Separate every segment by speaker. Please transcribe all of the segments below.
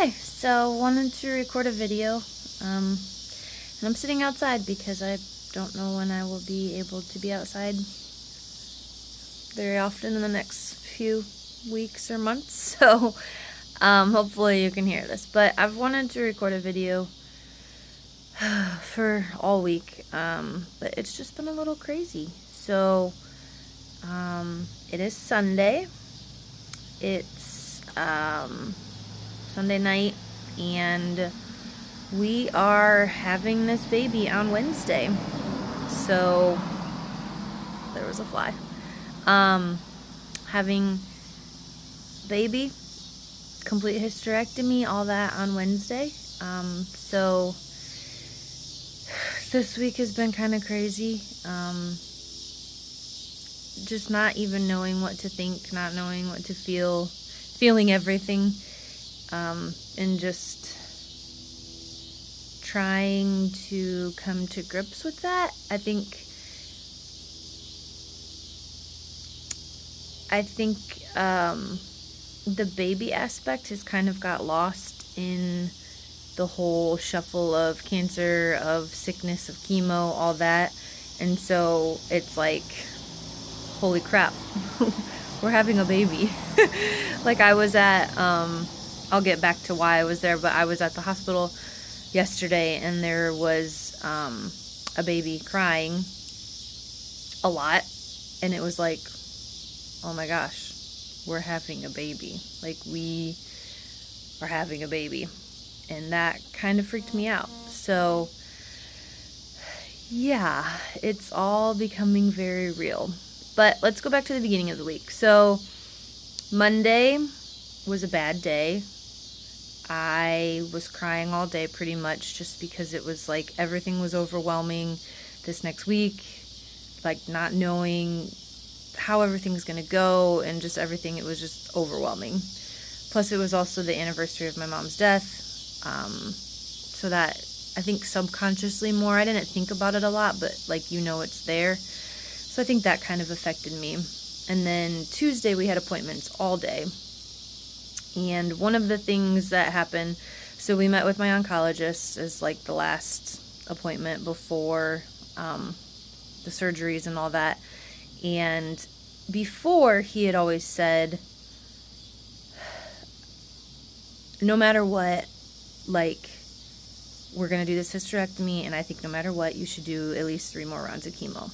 Speaker 1: Okay, so wanted to record a video, and I'm sitting outside because I don't know when I will be able to be outside very often in the next few weeks or months, so hopefully you can hear this. But I've wanted to record a video for all week, but it's just been a little crazy. So it is Sunday. It's Sunday night, and we are having this baby on Wednesday. So there was a fly. Having baby, complete hysterectomy, all that on Wednesday. So this week has been kind of crazy. Just not even knowing what to think, not knowing what to feel, feeling everything, and just trying to come to grips with that. I think the baby aspect has kind of got lost in the whole shuffle of cancer, of sickness, of chemo, all that. And so it's like, holy crap, we're having a baby. Like I was at, I'll get back to why I was there, but I was at the hospital yesterday, and there was a baby crying a lot, and it was like, oh my gosh, we're having a baby. Like, we are having a baby. And that kind of freaked me out. So yeah, it's all becoming very real. But let's go back to the beginning of the week. So Monday was a bad day. I was crying all day pretty much, just because it was like everything was overwhelming this next week, like not knowing how everything's gonna go, and just everything, it was just overwhelming. Plus it was also the anniversary of my mom's death, so that, I think subconsciously more, I didn't think about it a lot, but like, you know, it's there. So I think that kind of affected me. And then Tuesday we had appointments all day. And one of the things that happened, so we met with my oncologist as like the last appointment before the surgeries and all that. And before, he had always said, no matter what, like, we're going to do this hysterectomy, and I think no matter what, you should do at least 3 more rounds of chemo.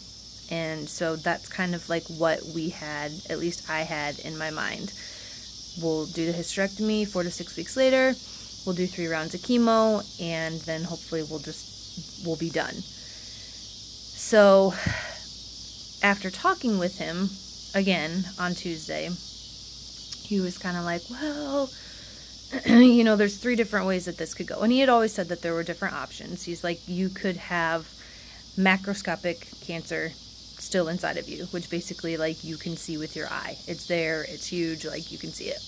Speaker 1: And so that's kind of like what we had, at least I had in my mind. We'll do the hysterectomy 4 to 6 weeks later, we'll do 3 rounds of chemo, and then hopefully we'll be done. So after talking with him again on Tuesday, he was kind of like, well, you know, there's 3 different ways that this could go. And he had always said that there were different options. He's like, you could have macroscopic cancer still inside of you, which basically, like, you can see with your eye. It's there, it's huge, like, you can see it.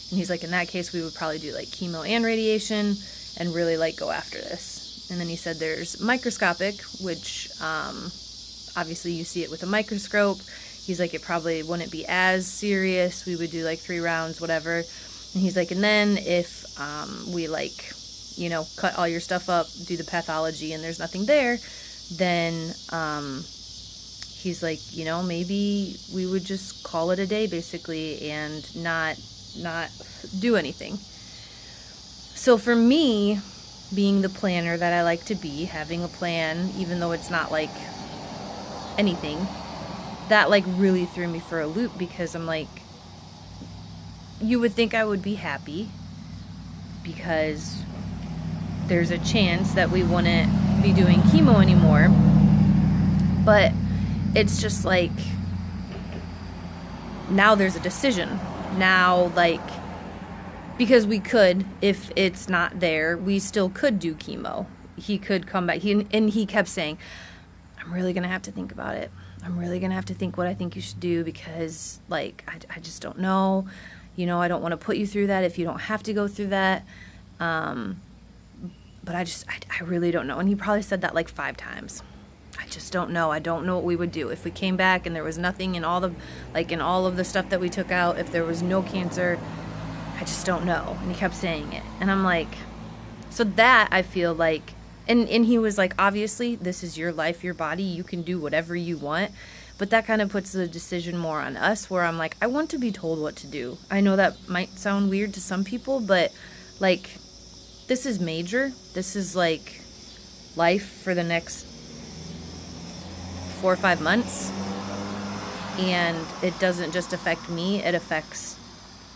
Speaker 1: And he's like, in that case, we would probably do like chemo and radiation and really like go after this. And then he said there's microscopic, which obviously you see it with a microscope. He's like, it probably wouldn't be as serious. We would do like 3 rounds, whatever. And he's like, and then if we, like, you know, cut all your stuff up, do the pathology, and there's nothing there, then he's like, you know, maybe we would just call it a day, basically, and not do anything. So for me, being the planner that I like to be, having a plan, even though it's not like anything, that like really threw me for a loop, because I'm like, you would think I would be happy because there's a chance that we wouldn't be doing chemo anymore, but it's just like, now there's a decision. Now, like, because we could, if it's not there, we still could do chemo. He could come back. He kept saying, I'm really going to have to think about it. I'm really going to have to think what I think you should do, because, like, I just don't know. You know, I don't want to put you through that if you don't have to go through that. But I really don't know. And he probably said that like 5 times. I just don't know. I don't know what we would do if we came back and there was nothing in all the, like, in all of the stuff that we took out, if there was no cancer. I just don't know. And he kept saying it. And I'm like, so that I feel like, and he was like, obviously, this is your life, your body. You can do whatever you want. But that kind of puts the decision more on us, where I'm like, I want to be told what to do. I know that might sound weird to some people, but like, this is major. This is like life for the next 4 or 5 months. And it doesn't just affect me, it affects,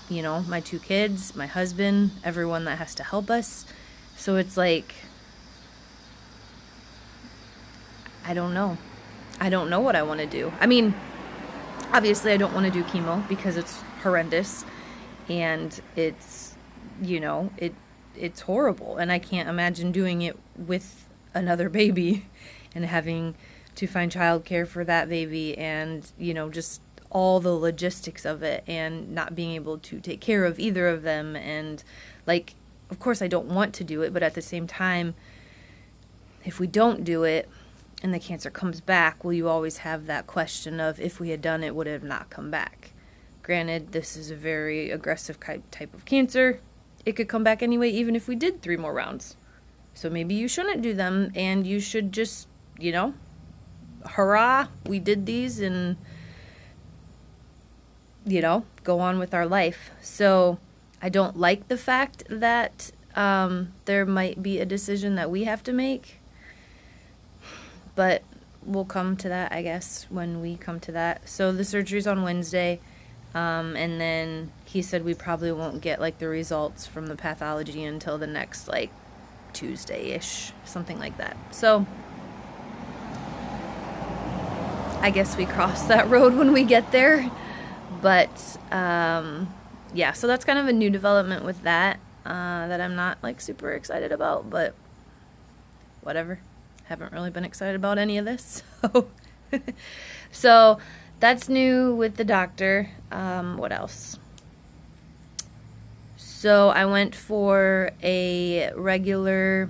Speaker 1: you know, my 2 kids, my husband, everyone that has to help us. So it's like, I don't know. I don't know what I want to do. I mean, obviously I don't want to do chemo because it's horrendous and it's, you know, it's horrible, and I can't imagine doing it with another baby and having to find childcare for that baby, and, you know, just all the logistics of it, and not being able to take care of either of them. And like, of course I don't want to do it, but at the same time, if we don't do it and the cancer comes back, will you always have that question of, if we had done it, would it have not come back? Granted, this is a very aggressive type of cancer. It could come back anyway, even if we did 3 more rounds. So maybe you shouldn't do them, and you should just, you know, hurrah, we did these, and, you know, go on with our life. So I don't like the fact that there might be a decision that we have to make. But we'll come to that, I guess, when we come to that. So the surgery's on Wednesday, and then he said we probably won't get, like, the results from the pathology until the next, like, Tuesday-ish, something like that. So I guess we cross that road when we get there. But, yeah, so that's kind of a new development with that, that I'm not, like, super excited about, but whatever. Haven't really been excited about any of this. So that's new with the doctor. What else? So I went for a regular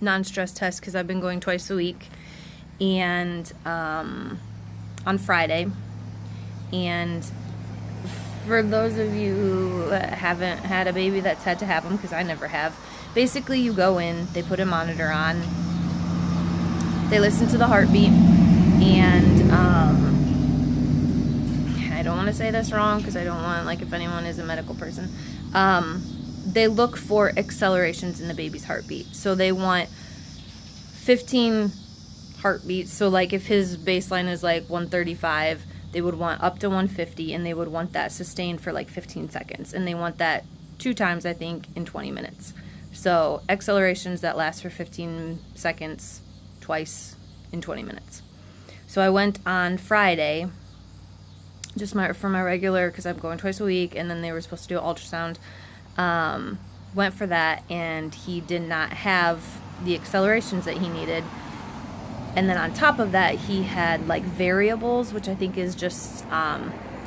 Speaker 1: non-stress test because I've been going twice a week, and on Friday. And for those of you who haven't had a baby that's had to have them, because I never have, basically you go in, they put a monitor on, they listen to the heartbeat, and I don't want to say this wrong because I don't want, like, if anyone is a medical person, they look for accelerations in the baby's heartbeat. So they want 15 heartbeats. So like if his baseline is like 135, they would want up to 150, and they would want that sustained for like 15 seconds. And they want that 2 times, I think, in 20 minutes. So accelerations that last for 15 seconds twice in 20 minutes. So I went on Friday, just for my regular, because I'm going twice a week, and then they were supposed to do an ultrasound. Went for that, and he did not have the accelerations that he needed. And then on top of that, he had like variables, which I think is just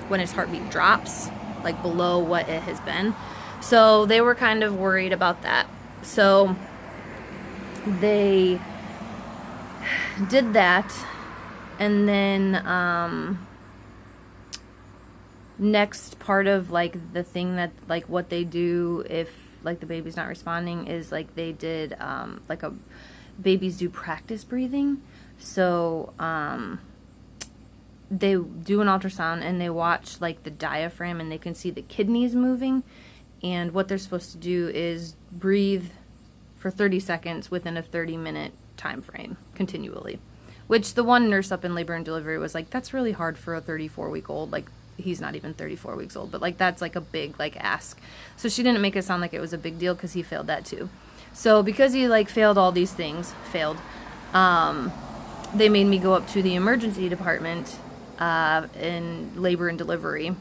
Speaker 1: when his heartbeat drops, like below what it has been. So they were kind of worried about that. So they did that, and then next part of like the thing that like what they do if like the baby's not responding is like they did like a babies do practice breathing. So they do an ultrasound and they watch like the diaphragm, and they can see the kidneys moving, and what they're supposed to do is breathe for 30 seconds within a 30-minute time frame continually, which the one nurse up in labor and delivery was like, that's really hard for a 34-week-old. Like, he's not even 34 weeks old, but like that's like a big like ask. So she didn't make it sound like it was a big deal because he failed that too. So because he like failed all these things, they made me go up to the emergency department in labor and delivery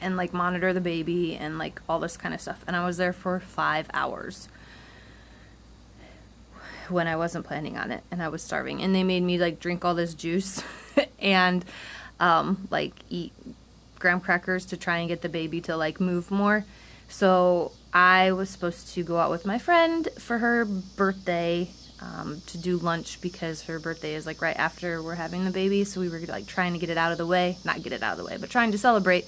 Speaker 1: and like monitor the baby and like all this kind of stuff. And I was there for 5 hours when I wasn't planning on it, and I was starving. And they made me like drink all this juice and like eat graham crackers to try and get the baby to like move more. So I was supposed to go out with my friend for her birthday to do lunch, because her birthday is like right after we're having the baby. So we were like trying to get it out of the way, not get it out of the way, but trying to celebrate.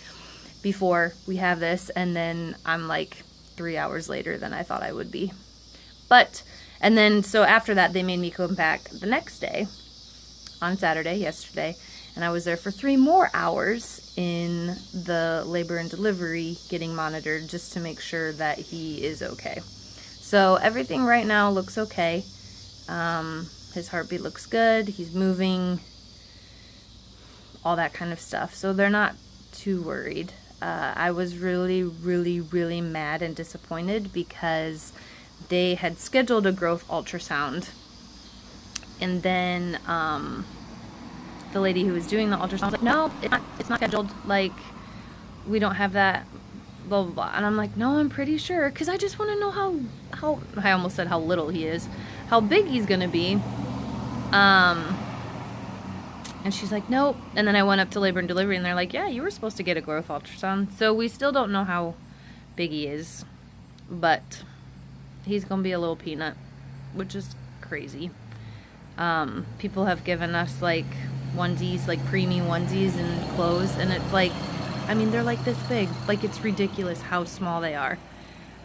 Speaker 1: before we have this, and then I'm like 3 hours later than I thought I would be. But, and then, so after that, they made me come back the next day, on Saturday, yesterday, and I was there for 3 more hours in the labor and delivery getting monitored just to make sure that he is okay. So everything right now looks okay. His heartbeat looks good, he's moving, all that kind of stuff. So they're not too worried. I was really, really, really mad and disappointed because they had scheduled a growth ultrasound, and then the lady who was doing the ultrasound was like, no, it's not scheduled, like, we don't have that, blah, blah, blah. And I'm like, no, I'm pretty sure, because I just want to know how, I almost said how little he is, how big he's going to be. And she's like, nope. And then I went up to labor and delivery, and they're like, yeah, you were supposed to get a growth ultrasound. So we still don't know how big he is, but he's going to be a little peanut, which is crazy. People have given us, like, onesies, like preemie onesies and clothes, and it's like, I mean, they're like this big. Like, it's ridiculous how small they are.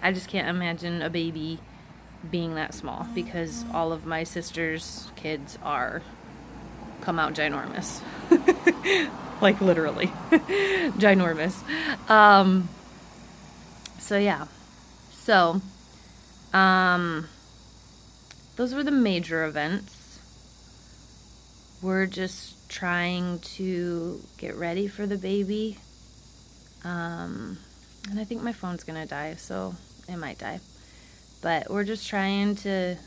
Speaker 1: I just can't imagine a baby being that small, because all of my sister's kids come out ginormous. Like, literally. Ginormous. So, yeah. So, those were the major events. We're just trying to get ready for the baby. And I think my phone's gonna die, so it might die. But we're just trying to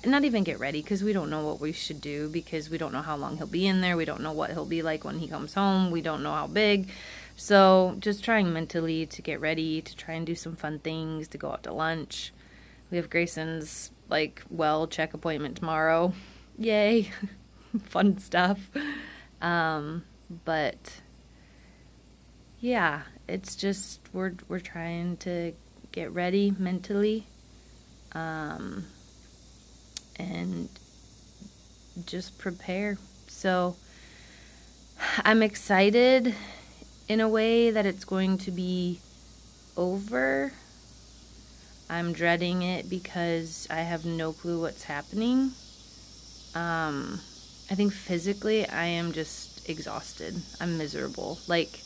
Speaker 1: not even get ready, because we don't know what we should do, because we don't know how long he'll be in there. We don't know what he'll be like when he comes home. We don't know how big. So just trying mentally to get ready, to try and do some fun things, to go out to lunch. We have Grayson's, like, check appointment tomorrow. Yay. Fun stuff. But yeah, it's just, we're trying to get ready mentally. And just prepare. So I'm excited in a way that it's going to be over. I'm dreading it because I have no clue what's happening. I think physically I am just exhausted. I'm miserable. Like,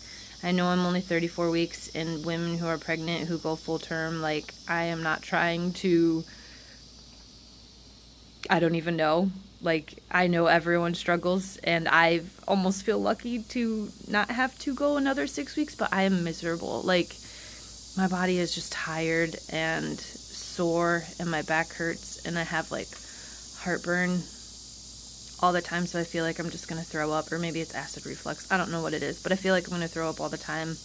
Speaker 1: I know I'm only 34 weeks, and women who are pregnant who go full term, like, I am not trying to, I don't even know. Like, I know everyone struggles, and I almost feel lucky to not have to go another 6 weeks, but I am miserable. Like, my body is just tired and sore, and my back hurts, and I have, like, heartburn all the time, so I feel like I'm just going to throw up, or maybe it's acid reflux. I don't know what it is, but I feel like I'm going to throw up all the time,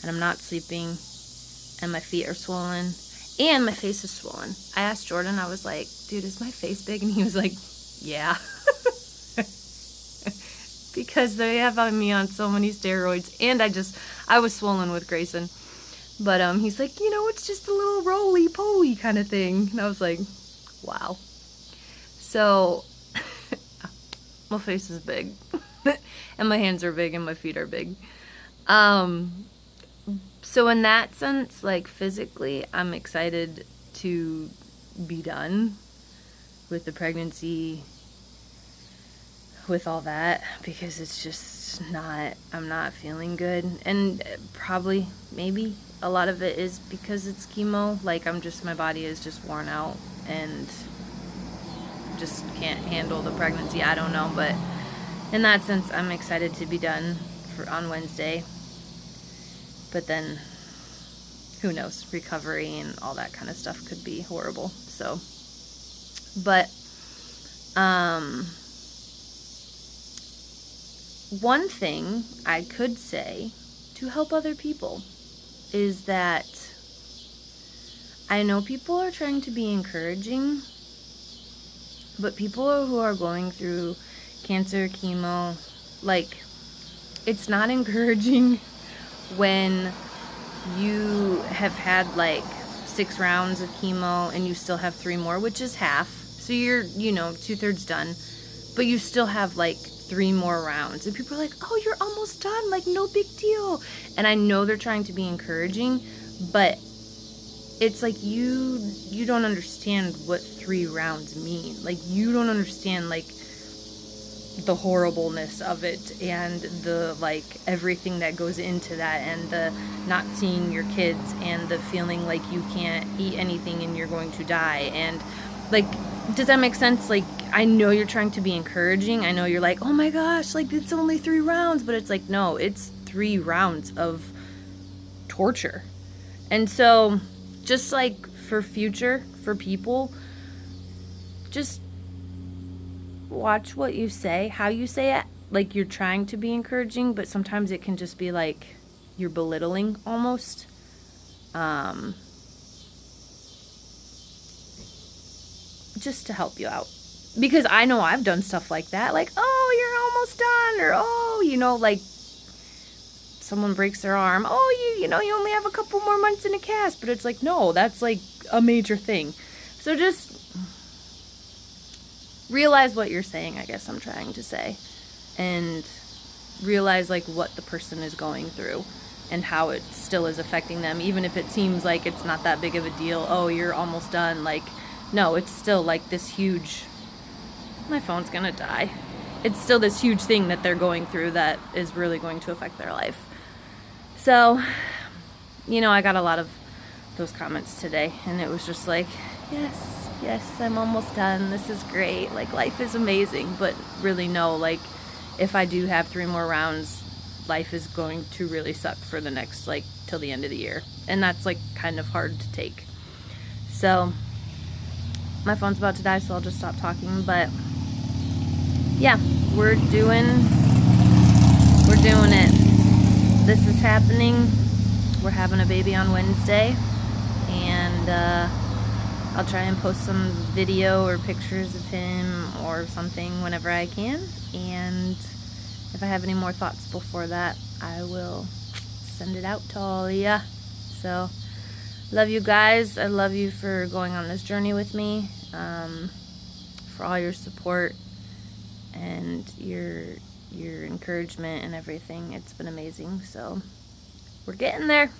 Speaker 1: and I'm not sleeping, and my feet are swollen, and my face is swollen. I asked Jordan, I was like, dude, is my face big? And he was like, yeah. Because they have me on so many steroids, and I was swollen with Grayson. But he's like, it's just a little roly-poly kind of thing. And I was like, wow. So, my face is big. And my hands are big, and my feet are big. So in that sense, like, physically, I'm excited to be done with the pregnancy, with all that, because it's just I'm not feeling good. And probably, maybe, a lot of it is because it's chemo. Like, my body is just worn out and just can't handle the pregnancy. I don't know, but in that sense, I'm excited to be done on Wednesday. But then, who knows? Recovery and all that kind of stuff could be horrible. So, but one thing I could say to help other people is that I know people are trying to be encouraging, but people who are going through cancer, chemo, like, it's not encouraging when you have had, like, 6 rounds of chemo and you still have 3 more, which is half. So you're, 2/3 done. But you still have, like, 3 more rounds. And people are like, oh, you're almost done, like no big deal. And I know they're trying to be encouraging, but it's like you don't understand what 3 rounds mean. Like, you don't understand like the horribleness of it, and the like everything that goes into that, and the not seeing your kids, and the feeling like you can't eat anything and you're going to die. And like, does that make sense? Like, I know you're trying to be encouraging. I know you're like, oh my gosh, like it's only 3 rounds, but it's like, no, it's 3 rounds of torture. And so just like for future, for people, just watch what you say, how you say it. Like, you're trying to be encouraging, but sometimes it can just be like you're belittling almost. Just to help you out. Because I know I've done stuff like that. Like, oh, you're almost done. Or, oh, you know, like someone breaks their arm. Oh, you know, you only have a couple more months in a cast. But it's like, no, that's like a major thing. So just realize what you're saying, I guess I'm trying to say. And realize like what the person is going through and how it still is affecting them. Even if it seems like it's not that big of a deal. Oh, you're almost done. Like, no, it's still like this huge, my phone's gonna die. It's still this huge thing that they're going through that is really going to affect their life. So, you know, I got a lot of those comments today, and it was just like, yes, I'm almost done. This is great. Like, life is amazing. But really, no, like, if I do have 3 more rounds, life is going to really suck for the next, like, till the end of the year. And that's, like, kind of hard to take. So, my phone's about to die, so I'll just stop talking. But yeah, we're doing it. This is happening. We're having a baby on Wednesday, and I'll try and post some video or pictures of him or something whenever I can. And if I have any more thoughts before that, I will send it out to all of ya. So, love you guys. I love you for going on this journey with me, for all your support and your encouragement and everything. It's been amazing. So, we're getting there.